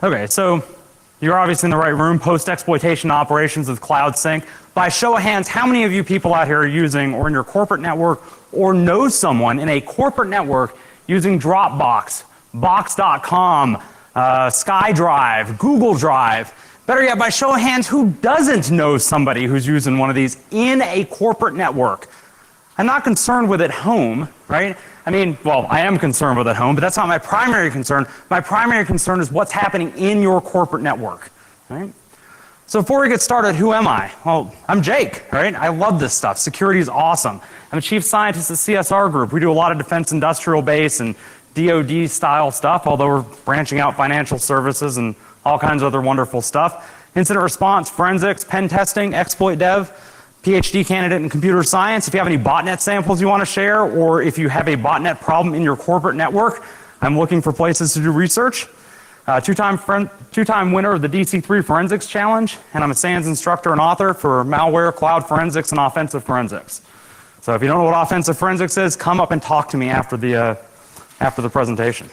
Okay, so you're obviously in the right room, post-exploitation operations with Cloud Sync. By show of hands, how many of you people out here are using, or in your corporate network, or know someone in a corporate network using Dropbox, Box.com, SkyDrive, Google Drive? Better yet, by show of hands, who doesn't know somebody who's using one of these in a corporate network? I'm not concerned with at home, right? I mean, well, I am concerned with at home, but that's not my primary concern. My primary concern is what's happening in your corporate network, right? So before we get started, who am I? Well, I'm Jake, right? I love this stuff. Security is awesome. I'm a chief scientist at CSR Group. We do a lot of defense industrial base and DoD style stuff, although we're branching out financial services and all kinds of other wonderful stuff. Incident response, forensics, pen testing, exploit dev, PhD candidate in computer science. If you have any botnet samples you want to share, or if you have a botnet problem in your corporate network, I'm looking for places to do research. Two-time winner of the DC3 Forensics Challenge, and I'm a SANS instructor and author for malware, cloud forensics, and offensive forensics. So if you don't know what offensive forensics is, come up and talk to me after the presentation.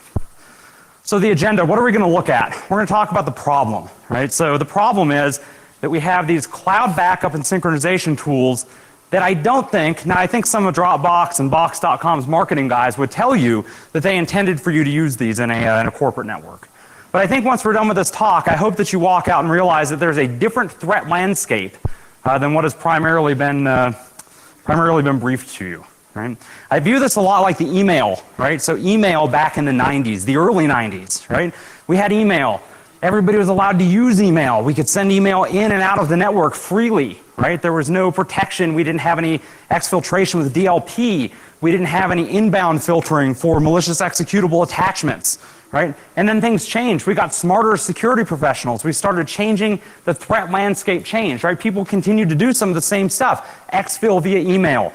So the agenda, what are we going to look at? We're going to talk about the problem, right? So the problem is that we have these cloud backup and synchronization tools that I don't think, now I think some of Dropbox and Box.com's marketing guys would tell you that they intended for you to use these in a corporate network. But I think once we're done with this talk, I hope that you walk out and realize that there's a different threat landscape than what has primarily been briefed to you. Right? I view this a lot like the email, right? So email back in the 90s, the early 90s, right? We had email. Everybody was allowed to use email. We could send email in and out of the network freely, right? There was no protection. We didn't have any exfiltration with DLP. We didn't have any inbound filtering for malicious executable attachments. Right? And then things changed. We got smarter security professionals. We started changing, the threat landscape changed, right? People continued to do some of the same stuff. Exfil via email.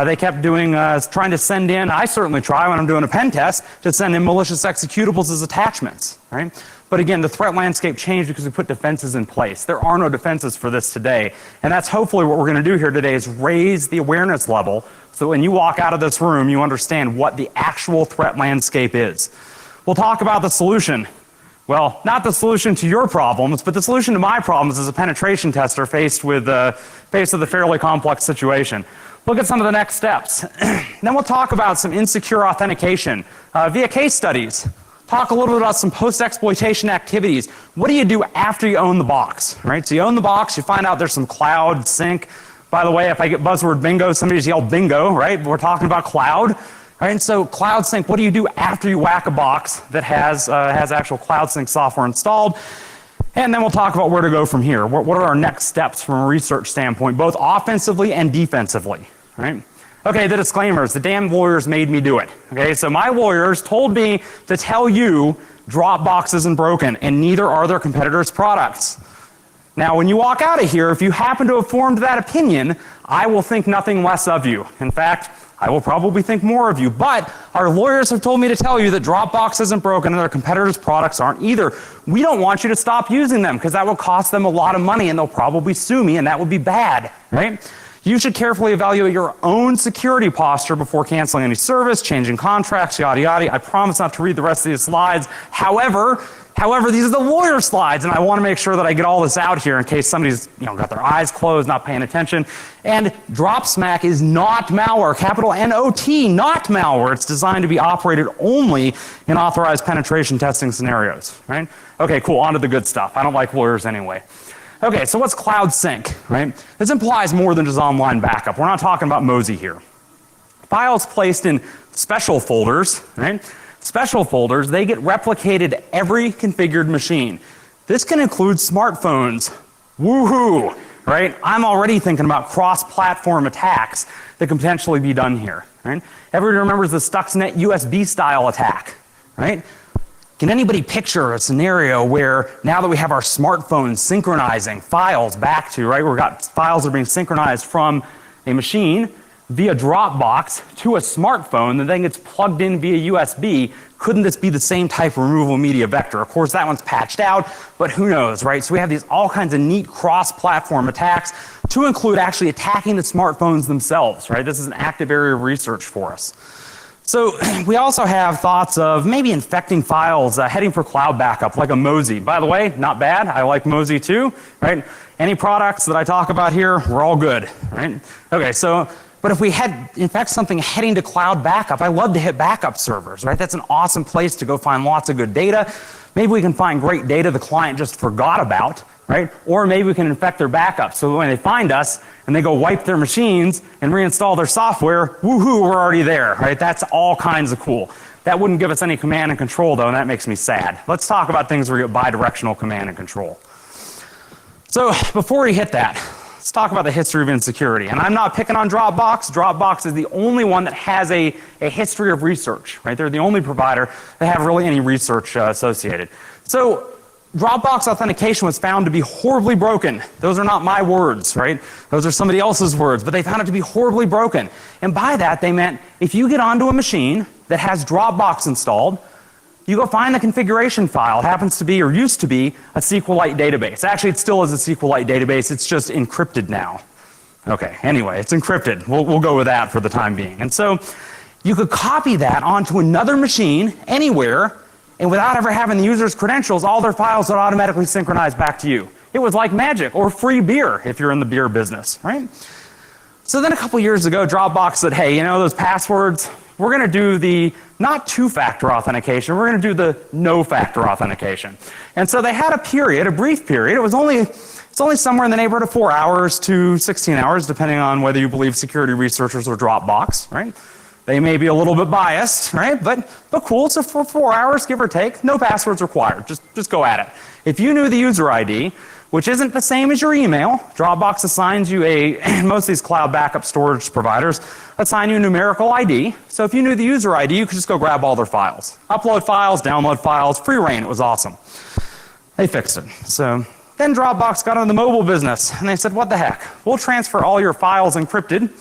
They kept doing, trying to send in, I certainly try when I'm doing a pen test, to send in malicious executables as attachments, right? But again, the threat landscape changed because we put defenses in place. There are no defenses for this today. And that's hopefully what we're going to do here today, is raise the awareness level so when you walk out of this room, you understand what the actual threat landscape is. We'll talk about the solution. Well, not the solution to your problems, but the solution to my problems as a penetration tester faced with a fairly complex situation. Look at some of the next steps. Then we'll talk about some insecure authentication via case studies. Talk a little bit about some post-exploitation activities. What do you do after you own the box, right? So you own the box, you find out there's some cloud sync. By the way, if I get buzzword bingo, somebody's yelled bingo, right? We're talking about cloud. All right, and so Cloud Sync, what do you do after you whack a box that has actual Cloud Sync software installed? And then we'll talk about where to go from here. What are our next steps from a research standpoint, both offensively and defensively, right? Okay, the disclaimers. The damn lawyers made me do it. Okay, so my lawyers told me to tell you Dropbox isn't broken, and neither are their competitors' products. Now, when you walk out of here, if you happen to have formed that opinion, I will think nothing less of you. In fact, I will probably think more of you, but our lawyers have told me to tell you that Dropbox isn't broken and their competitors' products aren't either. We don't want you to stop using them because that will cost them a lot of money and they'll probably sue me, and that would be bad, right? You should carefully evaluate your own security posture before canceling any service, changing contracts, yada yada. I promise not to read the rest of these slides. However, these are the lawyer slides, and I want to make sure that I get all this out here in case somebody's got their eyes closed, not paying attention. And Dropsmack is not malware, capital N-O-T, not malware. It's designed to be operated only in authorized penetration testing scenarios, right? Okay, cool, on to the good stuff. I don't like lawyers anyway. Okay, so what's Cloud Sync, right? This implies more than just online backup. We're not talking about Mosey here. Files placed in special folders, right? Special folders, they get replicated to every configured machine. This can include smartphones. Woohoo, right? I'm already thinking about cross-platform attacks that can potentially be done here, right? Everybody remembers the Stuxnet USB style attack, right? Can anybody picture a scenario where now that we have our smartphones synchronizing files back to, right? We've got files that are being synchronized from a machine via Dropbox to a smartphone that then gets plugged in via USB. Couldn't this be the same type of removable media vector? Of course, that one's patched out, but who knows, right? So we have these all kinds of neat cross-platform attacks to include actually attacking the smartphones themselves, right? This is an active area of research for us. So we also have thoughts of maybe infecting files heading for cloud backup, like a Mosey. By the way, not bad. I like Mosey too, right? Any products that I talk about here, we're all good, right? Okay, so, but if we in fact, something heading to cloud backup, I love to hit backup servers, right? That's an awesome place to go find lots of good data. Maybe we can find great data the client just forgot about, right? Or maybe we can infect their backup so that when they find us and they go wipe their machines and reinstall their software, woohoo, we're already there, right? That's all kinds of cool. That wouldn't give us any command and control though, and that makes me sad. Let's talk about things where you get bi-directional command and control. So before we hit that, let's talk about the history of insecurity. And I'm not picking on Dropbox. Dropbox is the only one that has a history of research, right? They're the only provider that have really any research associated. So Dropbox authentication was found to be horribly broken. Those are not my words, right? Those are somebody else's words, but they found it to be horribly broken. And by that, they meant if you get onto a machine that has Dropbox installed, you go find the configuration file. It happens to be, or used to be, a SQLite database. Actually, it still is a SQLite database. It's just encrypted now. Okay, anyway, it's encrypted. We'll go with that for the time being. And so you could copy that onto another machine anywhere, and without ever having the user's credentials, all their files would automatically synchronize back to you. It was like magic, or free beer if you're in the beer business, right? So then a couple years ago, Dropbox said, hey, you know those passwords? We're going to do the not two-factor authentication, we're going to do the no-factor authentication. And so they had a period, a brief period. It's only somewhere in the neighborhood of 4 hours to 16 hours, depending on whether you believe security researchers or Dropbox, right? They may be a little bit biased, right? But cool, so for 4 hours, give or take, no passwords required. Just go at it. If you knew the user ID, which isn't the same as your email, Dropbox assigns you most of these cloud backup storage providers assign you a numerical ID. So if you knew the user ID, you could just go grab all their files. Upload files, download files, free reign, it was awesome. They fixed it. So then Dropbox got into the mobile business, and they said, what the heck? We'll transfer all your files encrypted,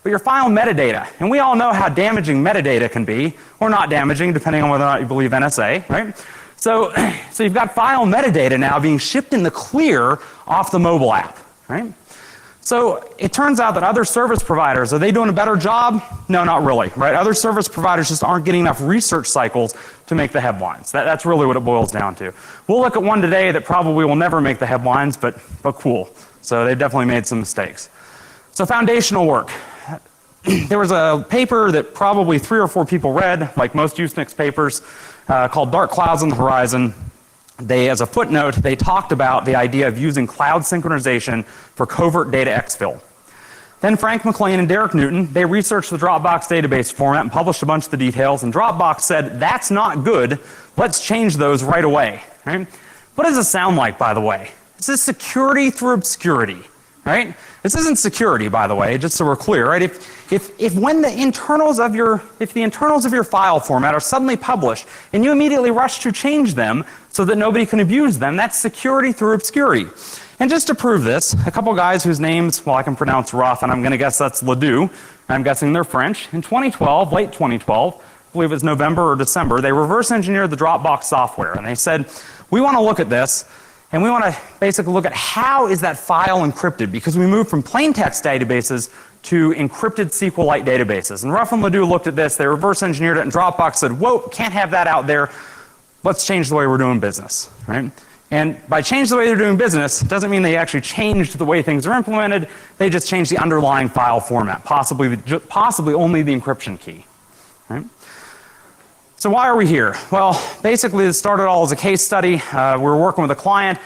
but your file metadata, and we all know how damaging metadata can be, or not damaging, depending on whether or not you believe NSA, right? So you've got file metadata now being shipped in the clear off the mobile app, right? So it turns out that other service providers, are they doing a better job? No, not really, right? Other service providers just aren't getting enough research cycles to make the headlines. That's really what it boils down to. We'll look at one today that probably will never make the headlines, but cool. So they've definitely made some mistakes. So foundational work. There was a paper that probably 3 or 4 people read, like most Usenix papers, called Dark Clouds on the Horizon. They, as a footnote, they talked about the idea of using cloud synchronization for covert data exfil. Then Frank McLean and Derek Newton, they researched the Dropbox database format and published a bunch of the details, and Dropbox said, that's not good, let's change those right away. Right? What does it sound like, by the way? This is security through obscurity, right? This isn't security, by the way, just so we're clear, right? If when the internals of your file format are suddenly published and you immediately rush to change them so that nobody can abuse them, that's security through obscurity. And just to prove this, a couple guys whose names, well, I can pronounce rough, and I'm going to guess that's Ledoux. I'm guessing they're French. In 2012, late 2012, I believe it was November or December, they reverse engineered the Dropbox software, and they said, we want to look at this, and we want to basically look at how is that file encrypted, because we moved from plain text databases to encrypted SQLite databases. And Ruff and Ledoux looked at this, they reverse engineered it, and Dropbox said, whoa, can't have that out there. Let's change the way we're doing business, right? And by change the way they're doing business, it doesn't mean they actually changed the way things are implemented. They just changed the underlying file format, possibly only the encryption key, right? So why are we here? Well, basically this started all as a case study. We were working with a client.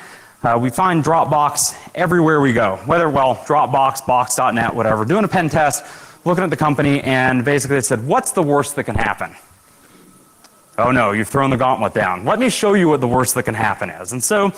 We find Dropbox everywhere we go, Dropbox, box.net, whatever, doing a pen test, looking at the company, and basically it said, what's the worst that can happen? Oh no, you've thrown the gauntlet down. Let me show you what the worst that can happen is. And so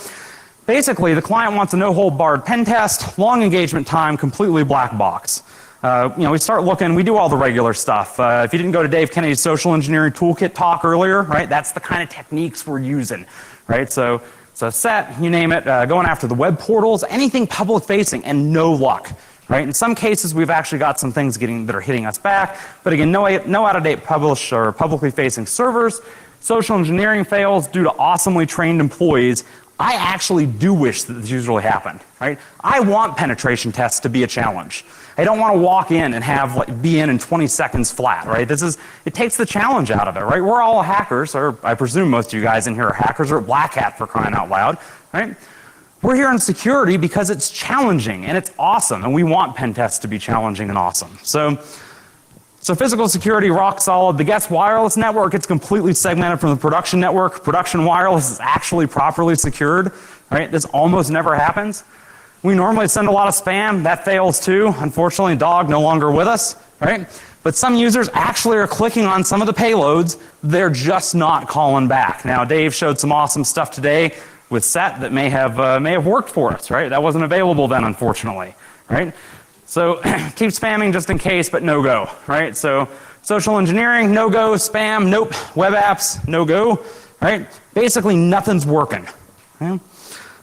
basically the client wants a no-hold-barred pen test, long engagement time, completely black box. We start looking, we do all the regular stuff. If you didn't go to Dave Kennedy's social engineering toolkit talk earlier, right, that's the kind of techniques we're using, right? So set, you name it, going after the web portals, anything public facing, and no luck, right? In some cases, we've actually got some things that are hitting us back, but again, no out-of-date publish or publicly facing servers. Social engineering fails due to awesomely trained employees I actually do wish that this usually happened, right? I want penetration tests to be a challenge. I don't want to walk in and have be in 20 seconds flat, right? It takes the challenge out of it, right? We're all hackers, or I presume most of you guys in here are hackers or black hat for crying out loud, right? We're here in security because it's challenging and it's awesome, and we want pen tests to be challenging and awesome. So physical security, rock solid. The guest wireless network, it's completely segmented from the production network. Production wireless is actually properly secured, right? This almost never happens. We normally send a lot of spam. That fails too. Unfortunately, dog no longer with us, right? But some users actually are clicking on some of the payloads. They're just not calling back. Now, Dave showed some awesome stuff today with SET that may have worked for us, right? That wasn't available then, unfortunately, right? So keep spamming just in case, but no go, right? So social engineering, no go. Spam, nope. Web apps, no go, right? Basically nothing's working. Okay?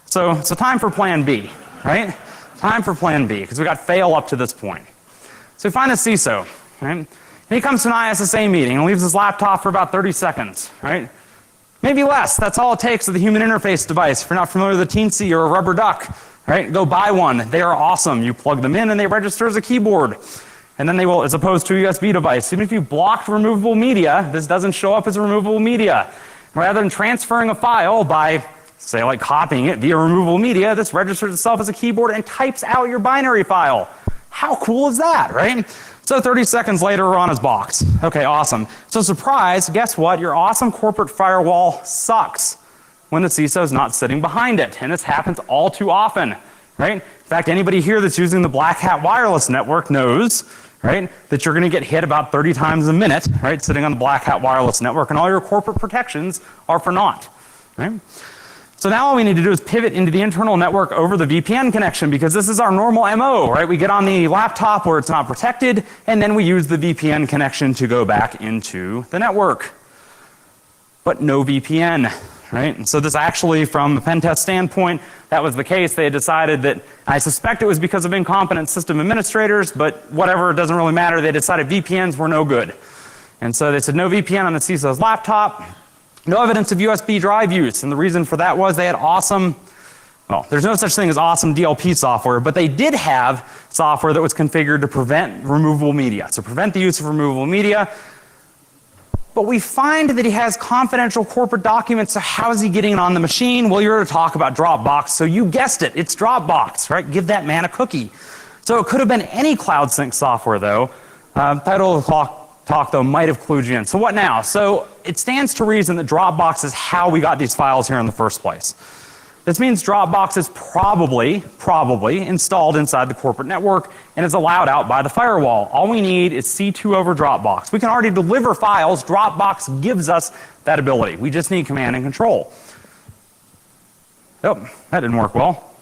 So time for plan B, right? Time for plan B, because we got fail up to this point. So we find a CISO, right? And he comes to an ISSA meeting and leaves his laptop for about 30 seconds, right? Maybe less. That's all it takes with a human interface device. If you're not familiar with a Teensy or a rubber duck, right? Go buy one. They are awesome. You plug them in and they register as a keyboard. And then they will, as opposed to a USB device. Even if you blocked removable media, this doesn't show up as removable media. Rather than transferring a file by, say, like copying it via removable media, this registers itself as a keyboard and types out your binary file. How cool is that, right? So 30 seconds later, we're on his box. Okay, awesome. So surprise, guess what? Your awesome corporate firewall sucks when the CISO is not sitting behind it. And this happens all too often, right? In fact, anybody here that's using the Black Hat wireless network knows, right, that you're going to get hit about 30 times a minute, right, sitting on the Black Hat wireless network, and all your corporate protections are for naught, right? So now all we need to do is pivot into the internal network over the VPN connection, because this is our normal MO, right? We get on the laptop where it's not protected, and then we use the VPN connection to go back into the network. But no VPN. Right? And so this actually, from a pen test standpoint, that was the case. They had decided that, I suspect it was because of incompetent system administrators, but whatever, it doesn't really matter. They decided VPNs were no good. And so they said no VPN on the CISO's laptop, no evidence of USB drive use. And the reason for that was they had awesome, well, there's no such thing as awesome DLP software, but they did have software that was configured to prevent removable media. So prevent the use of removable media. But we find that he has confidential corporate documents, so how is he getting it on the machine? Well, you're going to talk about Dropbox, so you guessed it, it's Dropbox, right? Give that man a cookie. So it could have been any cloud sync software, though. Title of the talk, though, might have clued you in. So what now? So it stands to reason that Dropbox is how we got these files here in the first place. This means Dropbox is probably installed inside the corporate network and is allowed out by the firewall. All we need is C2 over Dropbox. We can already deliver files. Dropbox gives us that ability. We just need command and control. Yep, that didn't work well.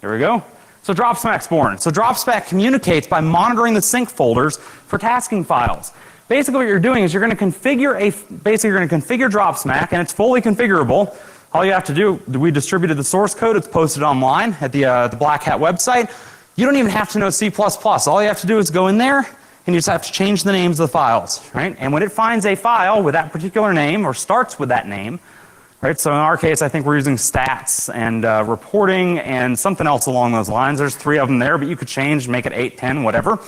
Here we go. So Dropspec's born. So Dropspec communicates by monitoring the sync folders for tasking files. Basically what you're doing is you're going to configure Dropspec, and it's fully configurable. All you have to do, we distributed the source code. It's posted online at the Black Hat website. You don't even have to know C++. All you have to do is go in there, and you just have to change the names of the files, right? And when it finds a file with that particular name, or starts with that name, right? So in our case, I think we're using stats and reporting and something else along those lines. There's 3 of them there, but you could change, make it 8, 10, whatever.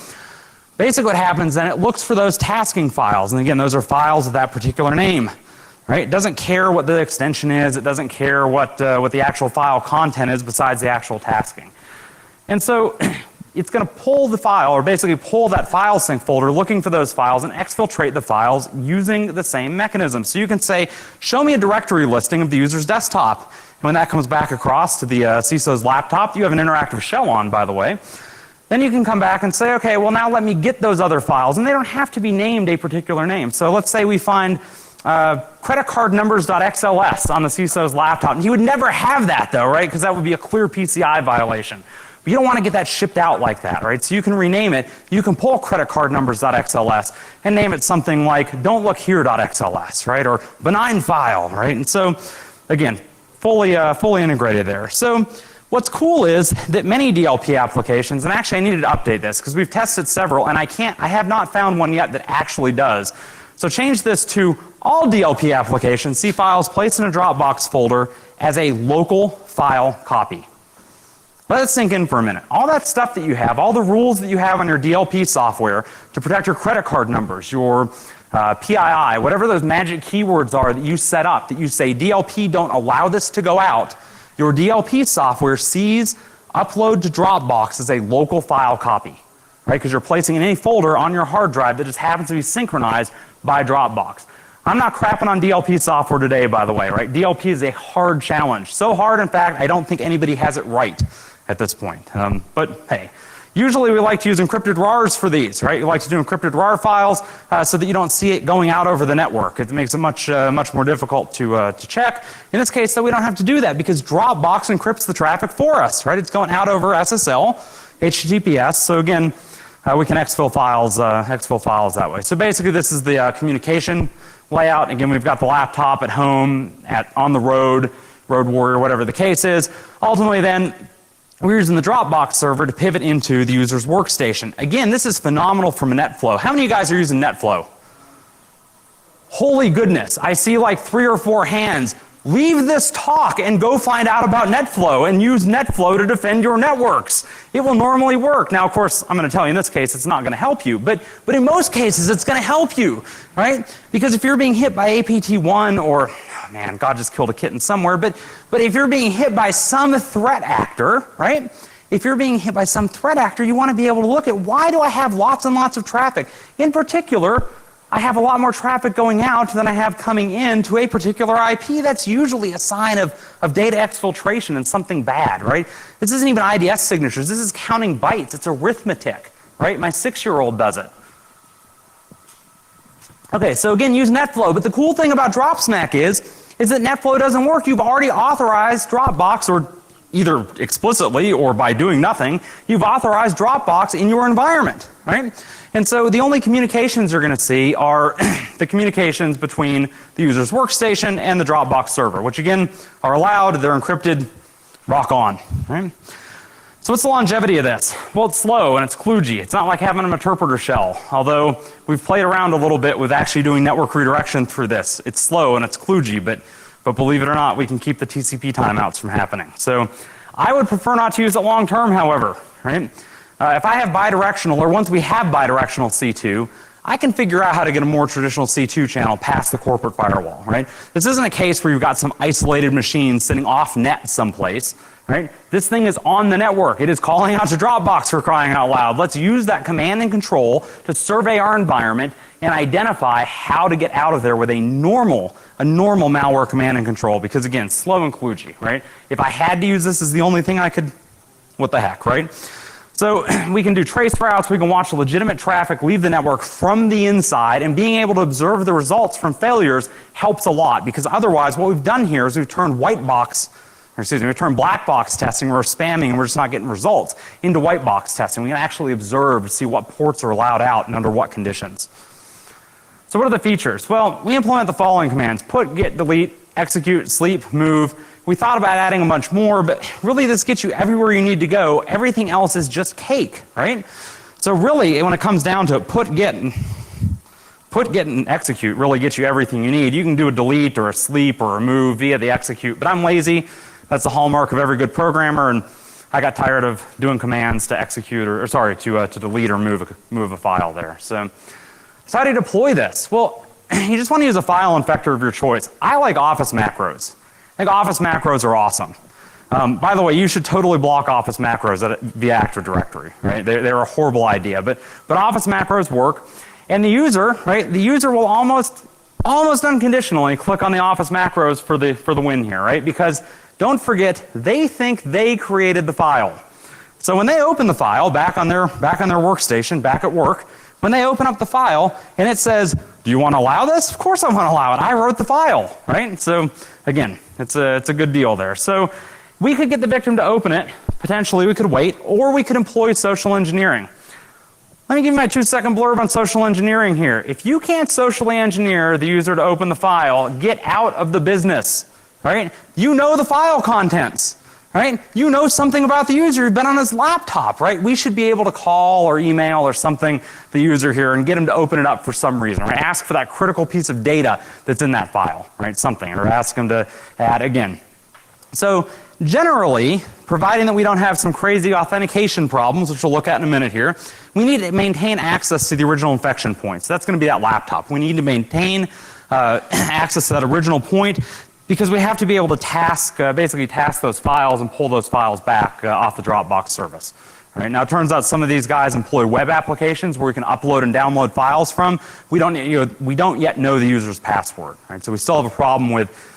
Basically what happens then, it looks for those tasking files. And again, those are files of that particular name. Right? It doesn't care what the extension is. It doesn't care what the actual file content is besides the actual tasking. And so it's going to pull the file, or basically pull that file sync folder, looking for those files, and exfiltrate the files using the same mechanism. So you can say, show me a directory listing of the user's desktop. And when that comes back across to the CISO's laptop, you have an interactive shell on, by the way. Then you can come back and say, okay, well now let me get those other files. And they don't have to be named a particular name. So let's say we find credit card numbers.xls on the CISO's laptop. And he would never have that though, right? Because that would be a clear PCI violation. But you don't want to get that shipped out like that, right? So you can rename it. You can pull credit card numbers.xls and name it something like don't look here.xls, right? Or benign file, right? And so again, fully integrated there. So what's cool is that many DLP applications, and actually I needed to update this because we've tested several and I have not found one yet that actually does. So change this to All DLP applications see files placed in a Dropbox folder as a local file copy. Let it sink in for a minute. All that stuff that you have, all the rules that you have on your DLP software to protect your credit card numbers, your PII, whatever those magic keywords are that you set up, that you say DLP don't allow this to go out, your DLP software sees upload to Dropbox as a local file copy, right? Because you're placing in any folder on your hard drive that just happens to be synchronized by Dropbox. I'm not crapping on DLP software today, by the way, right? DLP is a hard challenge. So hard, in fact, I don't think anybody has it right at this point. But hey, usually we like to use encrypted RARs for these, right? You like to do encrypted RAR files so that you don't see it going out over the network. It makes it much more difficult to check. In this case, though, we don't have to do that because Dropbox encrypts the traffic for us, right? It's going out over SSL, HTTPS. So again, we can exfil files that way. So basically, this is the communication layout. Again, we've got the laptop at home, on the road, Road Warrior, whatever the case is. Ultimately, then, we're using the Dropbox server to pivot into the user's workstation. Again, this is phenomenal from a NetFlow. How many of you guys are using NetFlow? Holy goodness, I see like 3 or 4 hands. Leave this talk and go find out about NetFlow and use NetFlow to defend your networks. It will normally work. Now, of course, I'm going to tell you in this case it's not going to help you, but in most cases it's going to help you, right? Because if you're being hit by APT1 or, oh man, God just killed a kitten somewhere, but if you're being hit by some threat actor, right? If you're being hit by some threat actor, you want to be able to look at why do I have lots and lots of traffic? In particular, I have a lot more traffic going out than I have coming in to a particular IP. That's usually a sign of data exfiltration and something bad, right? This isn't even IDS signatures. This is counting bytes. It's arithmetic, right? My 6-year-old does it. Okay, so again, use NetFlow. But the cool thing about Dropsmack is that NetFlow doesn't work. You've already authorized Dropbox, or either explicitly or by doing nothing, you've authorized Dropbox in your environment, right? And so the only communications you're going to see are the communications between the user's workstation and the Dropbox server, which again are allowed, they're encrypted, rock on, right? So what's the longevity of this? Well, it's slow and it's kludgy. It's not like having an interpreter shell, although we've played around a little bit with actually doing network redirection through this. It's slow and it's kludgy, but believe it or not, we can keep the TCP timeouts from happening. So I would prefer not to use it long term, however, right? If I have bidirectional, or once we have bidirectional C2, I can figure out how to get a more traditional C2 channel past the corporate firewall, right? This isn't a case where you've got some isolated machine sitting off net someplace, right? This thing is on the network. It is calling out to Dropbox for crying out loud. Let's use that command and control to survey our environment and identify how to get out of there with a normal malware command and control, because again, slow and kludgy, right? If I had to use this as the only thing I could, what the heck, right? So we can do trace routes, we can watch legitimate traffic leave the network from the inside, and being able to observe the results from failures helps a lot, because otherwise what we've done here is we've turned we've turned black box testing, we're spamming and we're just not getting results, into white box testing. We can actually observe to see what ports are allowed out and under what conditions. So what are the features? Well, we implement the following commands: put, get, delete, execute, sleep, move. We thought about adding a bunch more, but really this gets you everywhere you need to go. Everything else is just cake, right? So really, when it comes down to it, put, get, and execute really gets you everything you need. You can do a delete or a sleep or a move via the execute, but I'm lazy. That's the hallmark of every good programmer, and I got tired of doing commands to execute to delete or move a file there. So how do you deploy this? Well, you just want to use a file infector of your choice. I like Office macros. I think Office macros are awesome. By the way, you should totally block Office macros via Active Directory, right? They're a horrible idea, but Office macros work. And the user, right? The user will almost unconditionally click on the Office macros for the win here, right? Because don't forget, they think they created the file. So when they open the file back on their workstation, back at work, when they open up the file and it says, "Do you want to allow this?" Of course I want to allow it. I wrote the file, right? So again, it's a good deal there. So we could get the victim to open it. Potentially we could wait, or we could employ social engineering. Let me give you my 2-second blurb on social engineering here. If you can't socially engineer the user to open the file, get out of the business, right? You know the file contents, right? You know something about the user. You've been on his laptop, right? We should be able to call or email or something the user here and get him to open it up for some reason, right? Ask for that critical piece of data that's in that file, right? Something, or ask him to add again. So generally, providing that we don't have some crazy authentication problems, which we'll look at in a minute here, we need to maintain access to the original infection point. So that's going to be that laptop. We need to maintain access to that original point because we have to be able to basically task those files and pull those files back off the Dropbox service. Right? Now it turns out some of these guys employ web applications where we can upload and download files from. We don't yet know the user's password. Right? So we still have a problem with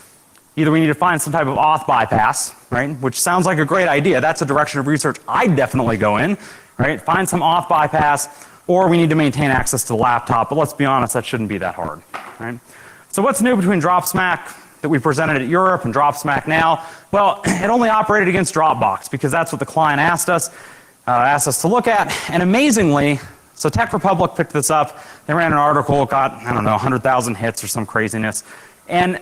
either we need to find some type of auth bypass, right? Which sounds like a great idea. That's a direction of research I'd definitely go in, right? Find some auth bypass, or we need to maintain access to the laptop. But let's be honest, that shouldn't be that hard, right? So what's new between Dropsmack that we presented at Europe and Dropsmack now? Well, it only operated against Dropbox because that's what the client asked us to look at. And amazingly, so Tech Republic picked this up. They ran an article, got, I don't know, 100,000 hits or some craziness. And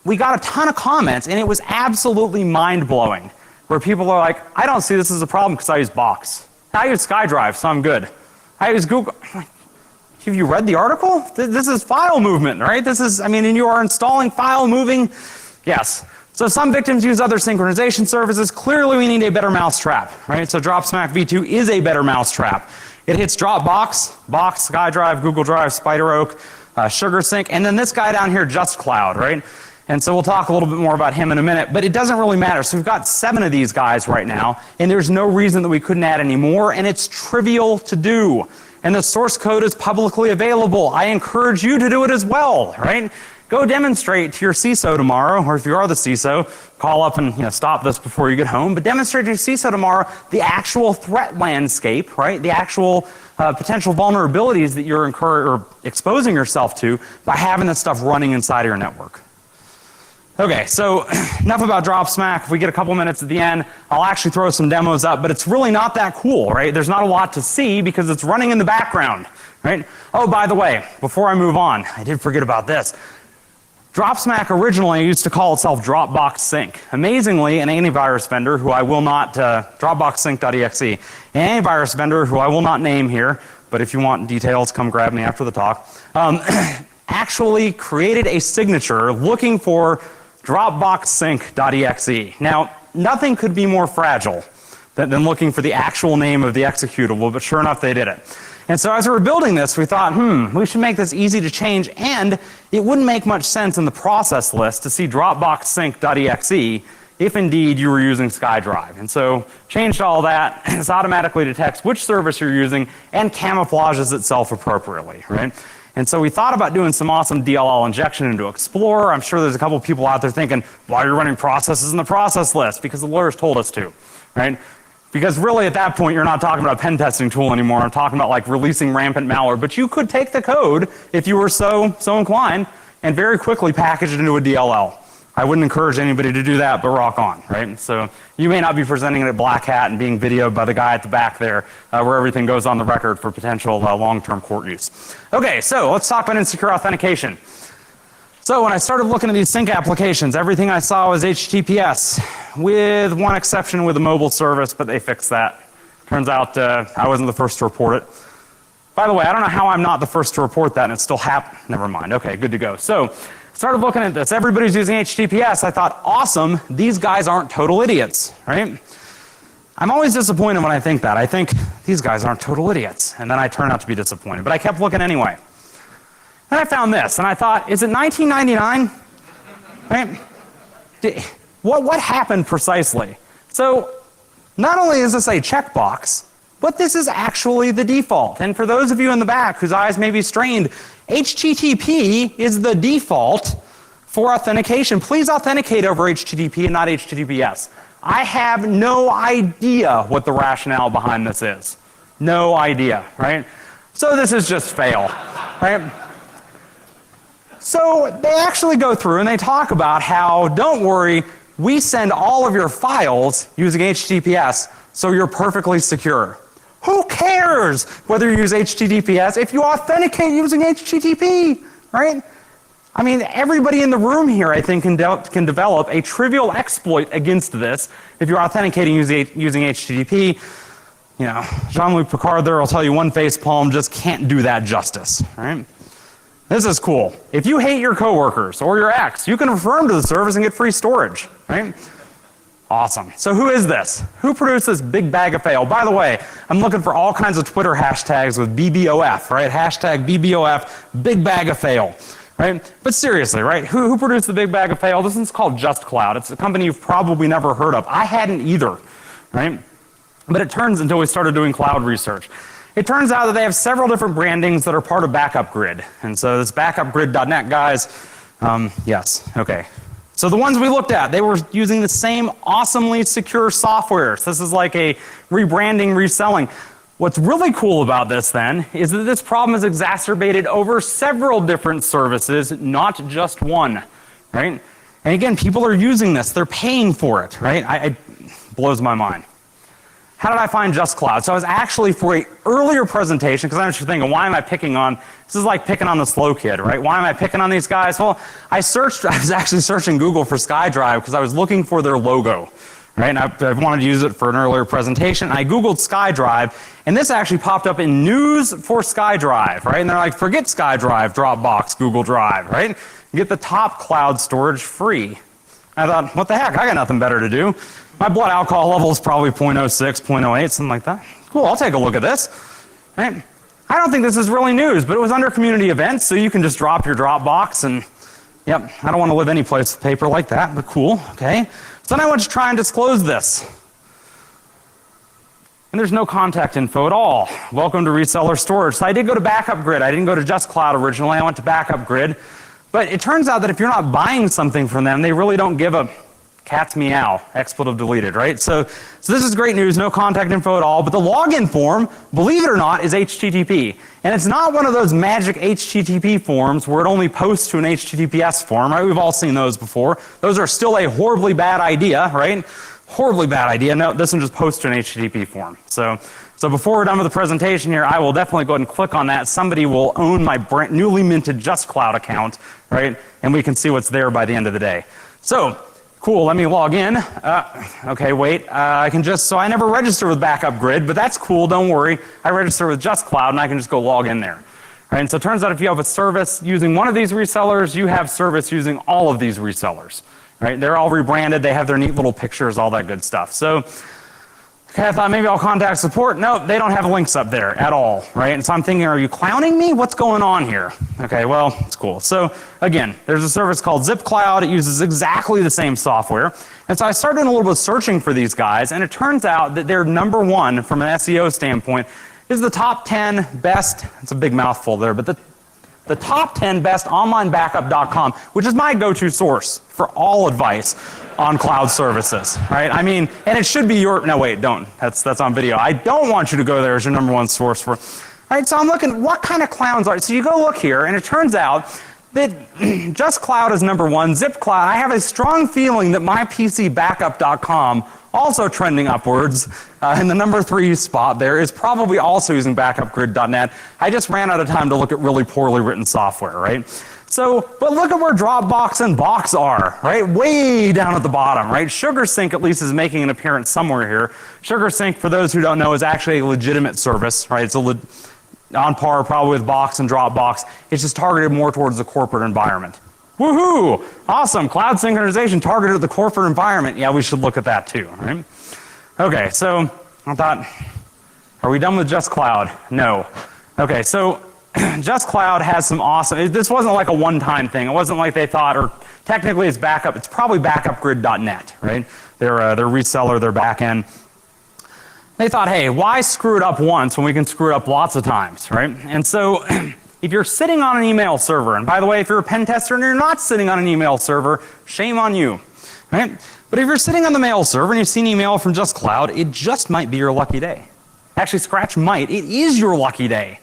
we got a ton of comments, and it was absolutely mind-blowing, where people are like, I don't see this as a problem because I use Box. I use SkyDrive, so I'm good. I use Google. Have you read the article? This is file movement, right? This is, and you are installing file moving. Yes. So some victims use other synchronization services. Clearly, we need a better mousetrap, right? So Dropsmack v2 is a better mousetrap. It hits Dropbox, Box, SkyDrive, Google Drive, SpiderOak, SugarSync, and then this guy down here, JustCloud, right? And so we'll talk a little bit more about him in a minute, but it doesn't really matter. So we've got 7 of these guys right now, and there's no reason that we couldn't add any more, and it's trivial to do. And the source code is publicly available. I encourage you to do it as well, right? Go demonstrate to your CISO tomorrow, or if you are the CISO, call up and stop this before you get home, but demonstrate to your CISO tomorrow the actual threat landscape, right? The actual potential vulnerabilities that you're exposing yourself to by having this stuff running inside of your network. Okay, so enough about Dropsmack. If we get a couple minutes at the end, I'll actually throw some demos up, but it's really not that cool, right? There's not a lot to see because it's running in the background, right? Oh, by the way, before I move on, I did forget about this. Dropsmack originally used to call itself Dropbox Sync. Amazingly, an antivirus vendor who I will not, DropboxSync.exe, an antivirus vendor who I will not name here, but if you want details, come grab me after the talk, actually created a signature looking for DropboxSync.exe. Now, nothing could be more fragile than looking for the actual name of the executable, but sure enough, they did it. And so as we were building this, we thought, we should make this easy to change, and it wouldn't make much sense in the process list to see DropboxSync.exe if indeed you were using SkyDrive. And so changed all that. It automatically detects which service you're using and camouflages itself appropriately, right? And so we thought about doing some awesome DLL injection into Explorer. I'm sure there's a couple people out there thinking, why are you running processes in the process list? Because the lawyers told us to, right? Because really at that point, you're not talking about a pen testing tool anymore. I'm talking about like releasing rampant malware. But you could take the code, if you were so inclined, and very quickly package it into a DLL. I wouldn't encourage anybody to do that, but rock on, right? So you may not be presenting it at Black Hat and being videoed by the guy at the back there, where everything goes on the record for potential long-term court use. Okay, so let's talk about insecure authentication. So when I started looking at these sync applications, everything I saw was HTTPS, with one exception with a mobile service, but they fixed that. Turns out I wasn't the first to report it. By the way, I don't know how I'm not the first to report that and it still happened. Never mind. Okay, good to go. So started looking at this. Everybody's using HTTPS. I thought, awesome, these guys aren't total idiots, right? I'm always disappointed when I think that. I think, these guys aren't total idiots. And then I turn out to be disappointed. But I kept looking anyway. Then I found this, and I thought, is it 1999? Right? What happened precisely? So not only is this a checkbox, but this is actually the default. And for those of you in the back whose eyes may be strained, HTTP is the default for authentication. Please authenticate over HTTP and not HTTPS. I have no idea what the rationale behind this is. No idea, right? So this is just fail, right? So they actually go through and they talk about how, don't worry, we send all of your files using HTTPS, so you're perfectly secure. Who cares whether you use HTTPS if you authenticate using HTTP, right? I mean, everybody in the room here, I think, can develop a trivial exploit against this if you're authenticating using HTTP. You know, Jean-Luc Picard there will tell you one facepalm just can't do that justice, right? This is cool. If you hate your coworkers or your ex, you can refer them to the service and get free storage, right? Awesome. So who is this? Who produced this big bag of fail? By the way, I'm looking for all kinds of Twitter hashtags with BBOF, right? Hashtag BBOF, big bag of fail, right? But seriously, right? Who produced the big bag of fail? This one's called Just Cloud. It's a company you've probably never heard of. I hadn't either, right? But it turns, until we started doing cloud research, it turns out that they have several different brandings that are part of Backup Grid. And so this backupgrid.net guys, yes, okay. So the ones we looked at, they were using the same awesomely secure software. So this is like a rebranding, reselling. What's really cool about this then is that this problem is exacerbated over several different services, not just one, right? And again, people are using this, they're paying for it, right? It blows my mind. How did I find Just Cloud? So I was actually, for an earlier presentation, because I'm just thinking, why am I picking on, this is like picking on the slow kid, right? Why am I picking on these guys? Well, I was actually searching Google for SkyDrive because I was looking for their logo, right? And I wanted to use it for an earlier presentation. I Googled SkyDrive, and this actually popped up in news for SkyDrive, right? And they're like, forget SkyDrive, Dropbox, Google Drive, right? You get the top cloud storage free. I thought, what the heck? I got nothing better to do. My blood alcohol level is probably 0.06, 0.08, something like that. Cool, I'll take a look at this. Right? I don't think this is really news, but it was under community events, so you can just drop your Dropbox and, yep, I don't want to live any place with paper like that, but cool, okay. So then I went to try and disclose this. And there's no contact info at all. Welcome to reseller storage. So I did go to Backup Grid. I didn't go to Just Cloud originally, I went to Backup Grid. But it turns out that if you're not buying something from them, they really don't give a cat's meow, expletive deleted, right? So this is great news, no contact info at all, but the login form, believe it or not, is HTTP. And it's not one of those magic HTTP forms where it only posts to an HTTPS form, right? We've all seen those before. Those are still a horribly bad idea, right? Horribly bad idea. No, this one just posts to an HTTP form. So before we're done with the presentation here, I will definitely go ahead and click on that. Somebody will own my newly minted Just Cloud account, right? And we can see what's there by the end of the day. So, cool, let me log in. Okay, wait, I can just, so I never register with Backup Grid, but that's cool, don't worry. I register with Just Cloud and I can just go log in there. Right, and so it turns out if you have a service using one of these resellers, you have service using all of these resellers. Right, they're all rebranded, they have their neat little pictures, all that good stuff. So, okay, I thought maybe I'll contact support. No, they don't have links up there at all, right? And so I'm thinking, are you clowning me? What's going on here? Okay, well, it's cool. So again, there's a service called Zip Cloud. It uses exactly the same software. And so I started doing a little bit of searching for these guys, and it turns out that they're number one from an SEO standpoint is the top 10 best, it's a big mouthful there, but the top 10 best onlinebackup.com, which is my go-to source for all advice on cloud services, right? I mean, and it should be your, no wait, don't, that's on video. I don't want you to go there as your number one source for, right? So I'm looking, what kind of clowns are, so you go look here and it turns out that Just Cloud is number one, Zip Cloud, I have a strong feeling that mypcbackup.com, also trending upwards, in the number 3 spot there, is probably also using backupgrid.net. I just ran out of time to look at really poorly written software, right? So, but look at where Dropbox and Box are, right? Way down at the bottom, right? SugarSync at least is making an appearance somewhere here. SugarSync, for those who don't know, is actually a legitimate service, right? It's on par probably with Box and Dropbox. It's just targeted more towards the corporate environment. Woohoo! Awesome, cloud synchronization targeted at the corporate environment. Yeah, we should look at that too, right? Okay, so I thought, are we done with Just Cloud? No. Okay, so Just Cloud has some awesome, this wasn't like a one-time thing. It wasn't like they thought, or technically it's backup, it's probably backupgrid.net, right? Their reseller, their backend. They thought, hey, why screw it up once when we can screw it up lots of times, right? And so if you're sitting on an email server, and by the way, if you're a pen tester and you're not sitting on an email server, shame on you, right? But if you're sitting on the mail server and you've seen email from Just Cloud, it just might be your lucky day. Actually, scratch might, it is your lucky day.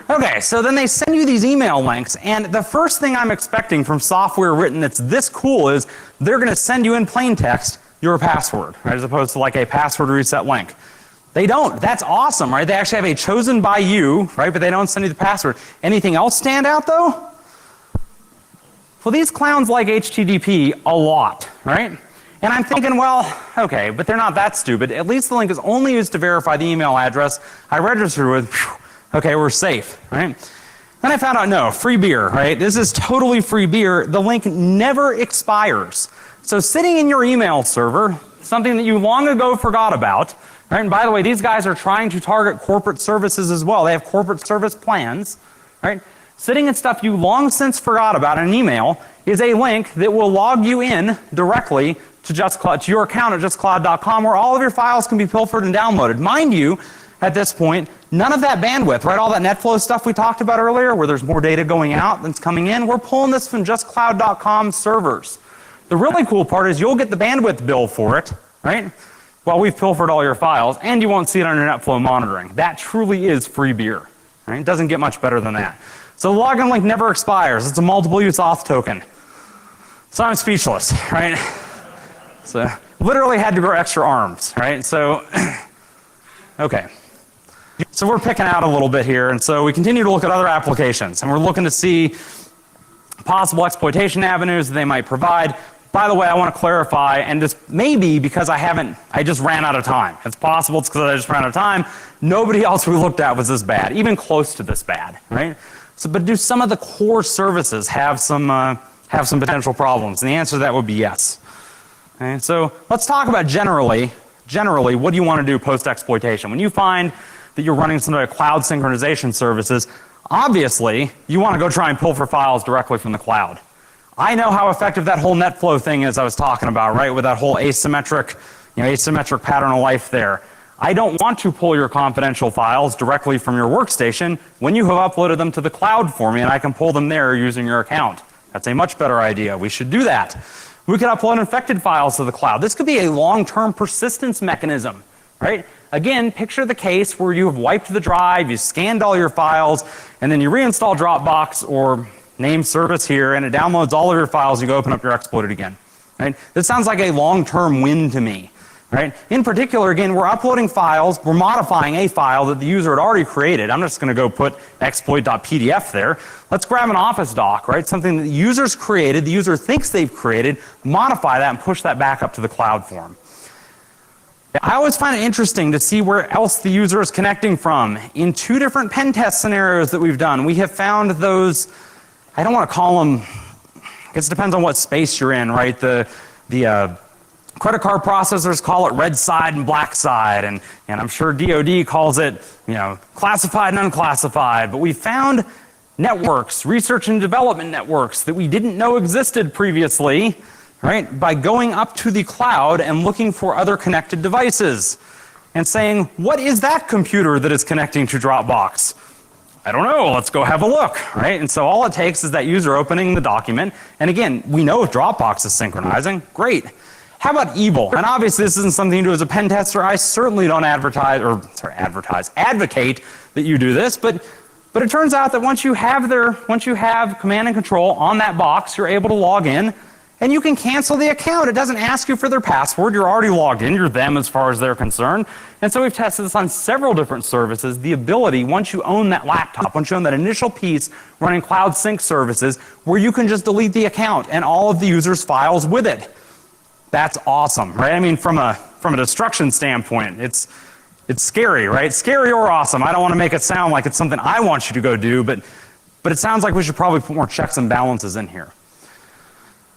Okay, so then they send you these email links, and the first thing I'm expecting from software written that's this cool is they're going to send you in plain text your password, right, as opposed to like a password reset link. They don't. That's awesome, right? They actually have a chosen by you, right, but they don't send you the password. Anything else stand out, though? Well, these clowns like HTTP a lot, right? And I'm thinking, well, okay, but they're not that stupid. At least the link is only used to verify the email address I registered with. Whew, okay, we're safe, right? Then I found out, no, free beer, right? This is totally free beer. The link never expires. So sitting in your email server, something that you long ago forgot about, right? And by the way, these guys are trying to target corporate services as well. They have corporate service plans, right? Sitting in stuff you long since forgot about in an email is a link that will log you in directly to to your account at justcloud.com, where all of your files can be pilfered and downloaded. Mind you, at this point, none of that bandwidth, right? All that NetFlow stuff we talked about earlier, where there's more data going out than's coming in, we're pulling this from justcloud.com servers. The really cool part is you'll get the bandwidth bill for it, right? While we've pilfered all your files, and you won't see it on your NetFlow monitoring. That truly is free beer, right? It doesn't get much better than that. So the login link never expires. It's a multiple use auth token. So I'm speechless, right? So literally had to grow extra arms, right? So, okay. So we're picking out a little bit here, and so we continue to look at other applications, and we're looking to see possible exploitation avenues that they might provide. By the way, I want to clarify, and this may be because I just ran out of time. It's possible it's because I just ran out of time. Nobody else we looked at was this bad, even close to this bad, right? So, but do some of the core services have some potential problems? And the answer to that would be yes. Okay, so let's talk about generally, what do you want to do post-exploitation? When you find that you're running some of the cloud synchronization services, obviously, you want to go try and pilfer files directly from the cloud. I know how effective that whole NetFlow thing is I was talking about, right? With that whole asymmetric pattern of life there. I don't want to pull your confidential files directly from your workstation when you have uploaded them to the cloud for me, and I can pull them there using your account. That's a much better idea. We should do that. We could upload infected files to the cloud. This could be a long-term persistence mechanism, right? Again, picture the case where you have wiped the drive, you scanned all your files, and then you reinstall Dropbox or name service here, and it downloads all of your files. You go open up your exploited again, right? This sounds like a long-term win to me, right? In particular, again, we're uploading files, we're modifying a file that the user had already created. I'm just going to go put exploit.pdf there. Let's grab an Office doc, right? Something that the user's created, the user thinks they've created, modify that and push that back up to the cloud for them. I always find it interesting to see where else the user is connecting from. In 2 different pen test scenarios that we've done, we have found those, I don't want to call them, I guess it depends on what space you're in, right? The credit card processors call it red side and black side, and I'm sure DoD calls it, classified and unclassified. But we found networks, research and development networks that we didn't know existed previously, right? By going up to the cloud and looking for other connected devices and saying, what is that computer that is connecting to Dropbox? I don't know, let's go have a look, right? And so all it takes is that user opening the document. And again, we know if Dropbox is synchronizing, great. How about evil? And obviously this isn't something you do as a pen tester. I certainly don't advocate that you do this, but it turns out that once you have command and control on that box, you're able to log in and you can cancel the account. It doesn't ask you for their password. You're already logged in. You're them as far as they're concerned. And so we've tested this on several different services. The ability, once you own that laptop, once you own that initial piece running cloud sync services, where you can just delete the account and all of the user's files with it. That's awesome, right? I mean, from a destruction standpoint, it's scary, right? Scary or awesome. I don't want to make it sound like it's something I want you to go do, but it sounds like we should probably put more checks and balances in here.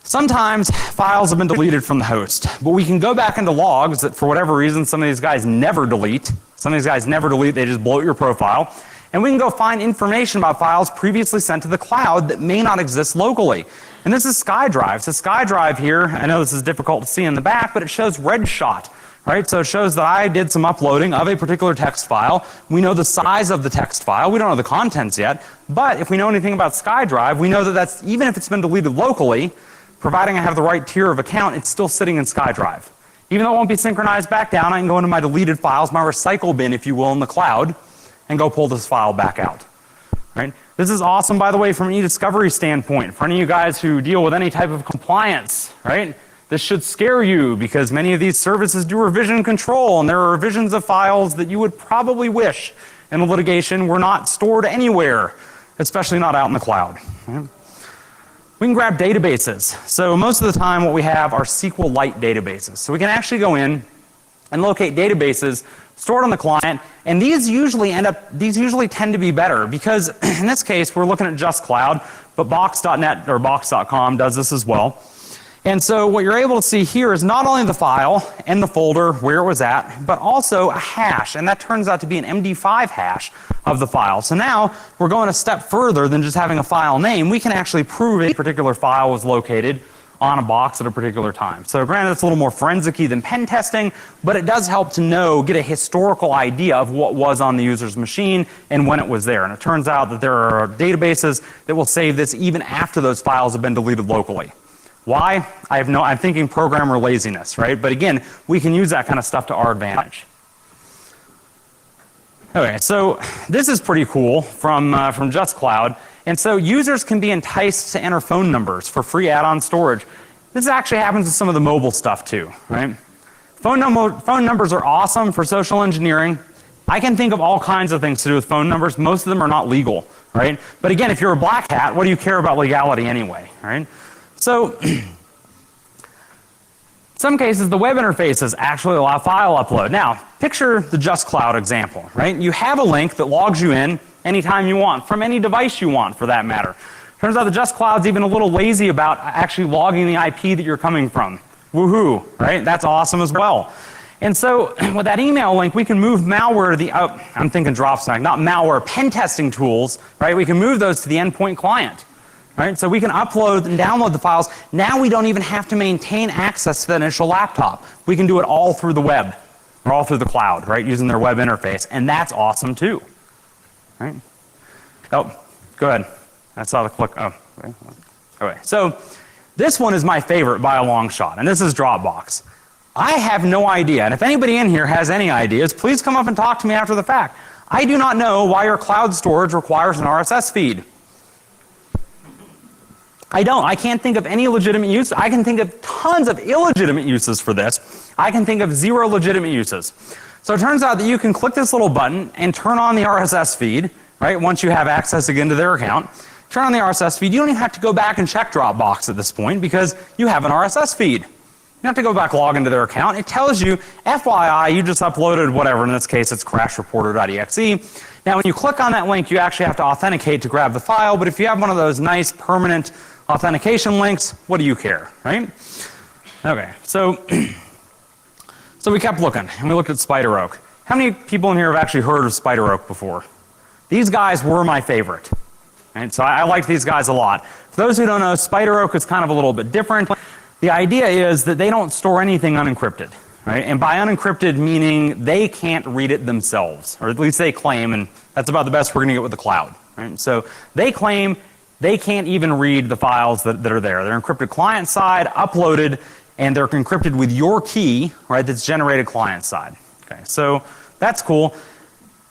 Sometimes files have been deleted from the host, but we can go back into logs that for whatever reason some of these guys never delete. Some of these guys never delete, they just bloat your profile. And we can go find information about files previously sent to the cloud that may not exist locally. And this is SkyDrive. So SkyDrive here, I know this is difficult to see in the back, but it shows red shot, right? So it shows that I did some uploading of a particular text file. We know the size of the text file. We don't know the contents yet, but if we know anything about SkyDrive, we know that that's, even if it's been deleted locally, providing I have the right tier of account, it's still sitting in SkyDrive. Even though it won't be synchronized back down, I can go into my deleted files, my recycle bin, if you will, in the cloud, and go pull this file back out, right? This is awesome, by the way, from an e-discovery standpoint. For any of you guys who deal with any type of compliance, right? This should scare you because many of these services do revision control, and there are revisions of files that you would probably wish in a litigation were not stored anywhere, especially not out in the cloud. Right? We can grab databases. So most of the time what we have are SQLite databases. So we can actually go in and locate databases stored on the client, and these usually tend to be better because in this case we're looking at just cloud, but box.net or box.com does this as well. And so what you're able to see here is not only the file and the folder where it was at, but also a hash, and that turns out to be an MD5 hash of the file. So now we're going a step further than just having a file name. We can actually prove a particular file was located on a box at a particular time. So granted it's a little more forensic-y than pen testing, but it does help to get a historical idea of what was on the user's machine and when it was there. And it turns out that there are databases that will save this even after those files have been deleted locally. Why? I'm thinking programmer laziness, right? But again, we can use that kind of stuff to our advantage. Okay, so this is pretty cool from Just Cloud. And so users can be enticed to enter phone numbers for free add-on storage. This actually happens with some of the mobile stuff too, right? Phone numbers are awesome for social engineering. I can think of all kinds of things to do with phone numbers. Most of them are not legal, right? But again, if you're a black hat, what do you care about legality anyway, right? So in some cases, the web interfaces actually allow file upload. Now, picture the Just Cloud example, right? You have a link that logs you in anytime you want, from any device you want for that matter. Turns out the Just Cloud's even a little lazy about actually logging the IP that you're coming from. Woohoo, right? That's awesome as well. And so with that email link, we can move malware to the, I'm thinking dropstack, not malware, pen testing tools, right? We can move those to the endpoint client. Right? So we can upload and download the files. Now we don't even have to maintain access to the initial laptop. We can do it all through the web or all through the cloud, right? Using their web interface. And that's awesome too. Right? Oh, go ahead. I saw the click. Oh, okay. So this one is my favorite by a long shot, and this is Dropbox. I have no idea, and if anybody in here has any ideas, please come up and talk to me after the fact. I do not know why your cloud storage requires an RSS feed. I can't think of any legitimate use. I can think of tons of illegitimate uses for this. I can think of 0 legitimate uses. So it turns out that you can click this little button and turn on the RSS feed, right? Once you have access again to their account. Turn on the RSS feed. You don't even have to go back and check Dropbox at this point because you have an RSS feed. You don't have to go back, log into their account. It tells you, FYI, you just uploaded whatever. In this case, it's crashreporter.exe. Now, when you click on that link, you actually have to authenticate to grab the file. But if you have one of those nice permanent authentication links, what do you care, right? Okay, so we kept looking and we looked at Spider Oak. How many people in here have actually heard of Spider Oak before? These guys were my favorite. Right? So I liked these guys a lot. For those who don't know, Spider Oak is kind of a little bit different. The idea is that they don't store anything unencrypted, right? And by unencrypted meaning they can't read it themselves, or at least they claim, and that's about the best we're going to get with the cloud, right? So they claim they can't even read the files that are there. They're encrypted client side, uploaded, and they're encrypted with your key, right, that's generated client side. Okay, so that's cool.